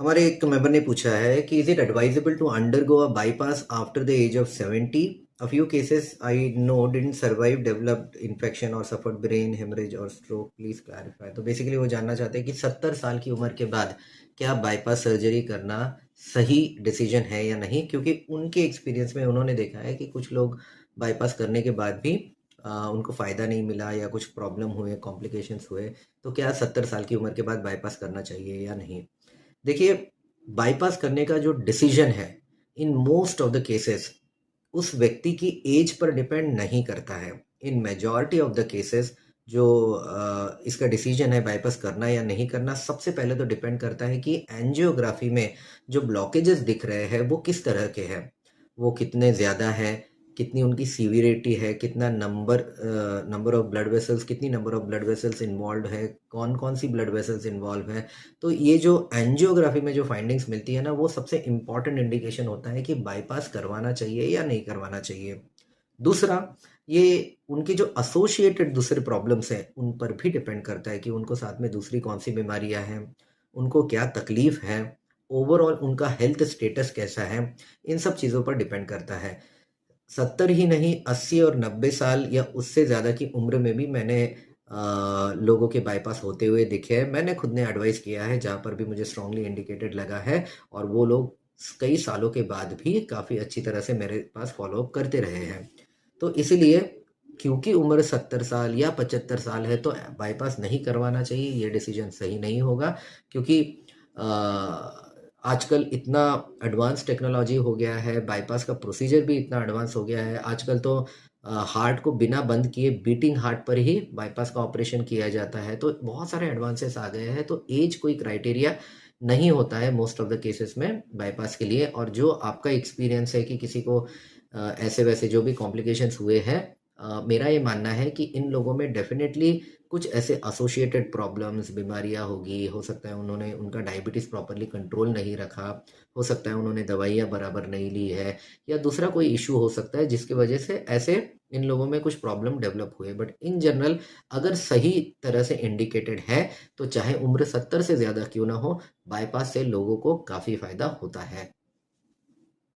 हमारे एक मेंबर ने पूछा है कि is it advisable to undergo a bypass after the age of 70? A few cases I know didn't survive, developed infection और सफर्ड ब्रेन हेमरेज और स्ट्रोक, प्लीज क्लैरिफाई। तो बेसिकली वो जानना चाहते हैं कि 70 साल की उम्र के बाद क्या बाईपास सर्जरी करना सही डिसीजन है या नहीं, क्योंकि उनके एक्सपीरियंस में उन्होंने देखा है कि कुछ लोग बाईपास करने के बाद भी उनको फ़ायदा नहीं मिला या कुछ प्रॉब्लम हुए, कॉम्प्लिकेशंस हुए। तो क्या 70 साल की उम्र के बाद बाईपास करना चाहिए या नहीं? देखिए, बाईपास करने का जो डिसीजन है, in most of the cases उस व्यक्ति की एज पर डिपेंड नहीं करता है। इन मेजॉरिटी ऑफ द केसेस जो इसका डिसीजन है बाईपास करना या नहीं करना, सबसे पहले तो डिपेंड करता है कि एंजियोग्राफी में जो ब्लॉकेजेस दिख रहे हैं वो किस तरह के हैं, वो कितने ज़्यादा हैं, कितनी उनकी सीवियरिटी है, कितना नंबर ऑफ ब्लड वेसल्स, कितनी number of blood vessels involve है, कौन कौन सी ब्लड वेसल्स इन्वॉल्व है। तो ये जो एंजियोग्राफी में जो फाइंडिंग्स मिलती है ना, वो सबसे इम्पॉर्टेंट इंडिकेशन होता है कि बाईपास करवाना चाहिए या नहीं करवाना चाहिए। दूसरा, ये उनकी जो एसोसिएटेड दूसरे प्रॉब्लम्स हैं उन पर भी डिपेंड करता है कि उनको साथ में दूसरी कौन सी बीमारियां हैं, उनको क्या तकलीफ है, ओवरऑल उनका हेल्थ स्टेटस कैसा है। इन सब चीज़ों पर डिपेंड करता है। 70 ही नहीं, 80 और 90 साल या उससे ज़्यादा की उम्र में भी मैंने लोगों के बाईपास होते हुए दिखे हैं। मैंने खुद ने एडवाइस किया है जहाँ पर भी मुझे स्ट्रांगली इंडिकेटेड लगा है, और वो लोग कई सालों के बाद भी काफ़ी अच्छी तरह से मेरे पास फॉलो अप करते रहे हैं। तो इसीलिए, क्योंकि उम्र 70 साल या 75 साल है तो बाईपास नहीं करवाना चाहिए, ये डिसीजन सही नहीं होगा। क्योंकि अ, आजकल इतना एडवांस टेक्नोलॉजी हो गया है, बाईपास का प्रोसीजर भी इतना एडवांस हो गया है। आजकल तो हार्ट को बिना बंद किए बीटिंग हार्ट पर ही बाईपास का ऑपरेशन किया जाता है। तो बहुत सारे एडवांसेस आ गए हैं, तो एज कोई क्राइटेरिया नहीं होता है मोस्ट ऑफ द केसेस में बाईपास के लिए। और जो आपका एक्सपीरियंस है कि किसी को ऐसे वैसे जो भी कॉम्प्लिकेशंस हुए हैं, मेरा ये मानना है कि इन लोगों में डेफिनेटली कुछ ऐसे एसोसिएटेड प्रॉब्लम्स, बीमारियां होगी। हो सकता है उन्होंने उनका डायबिटीज़ प्रॉपरली कंट्रोल नहीं रखा, हो सकता है उन्होंने दवाइयाँ बराबर नहीं ली है, या दूसरा कोई इशू हो सकता है जिसकी वजह से ऐसे इन लोगों में कुछ प्रॉब्लम डेवलप हुए। बट इन जनरल, अगर सही तरह से इंडिकेटेड है, तो चाहे उम्र 70 से ज़्यादा क्यों ना हो, बाईपास से लोगों को काफ़ी फ़ायदा होता है।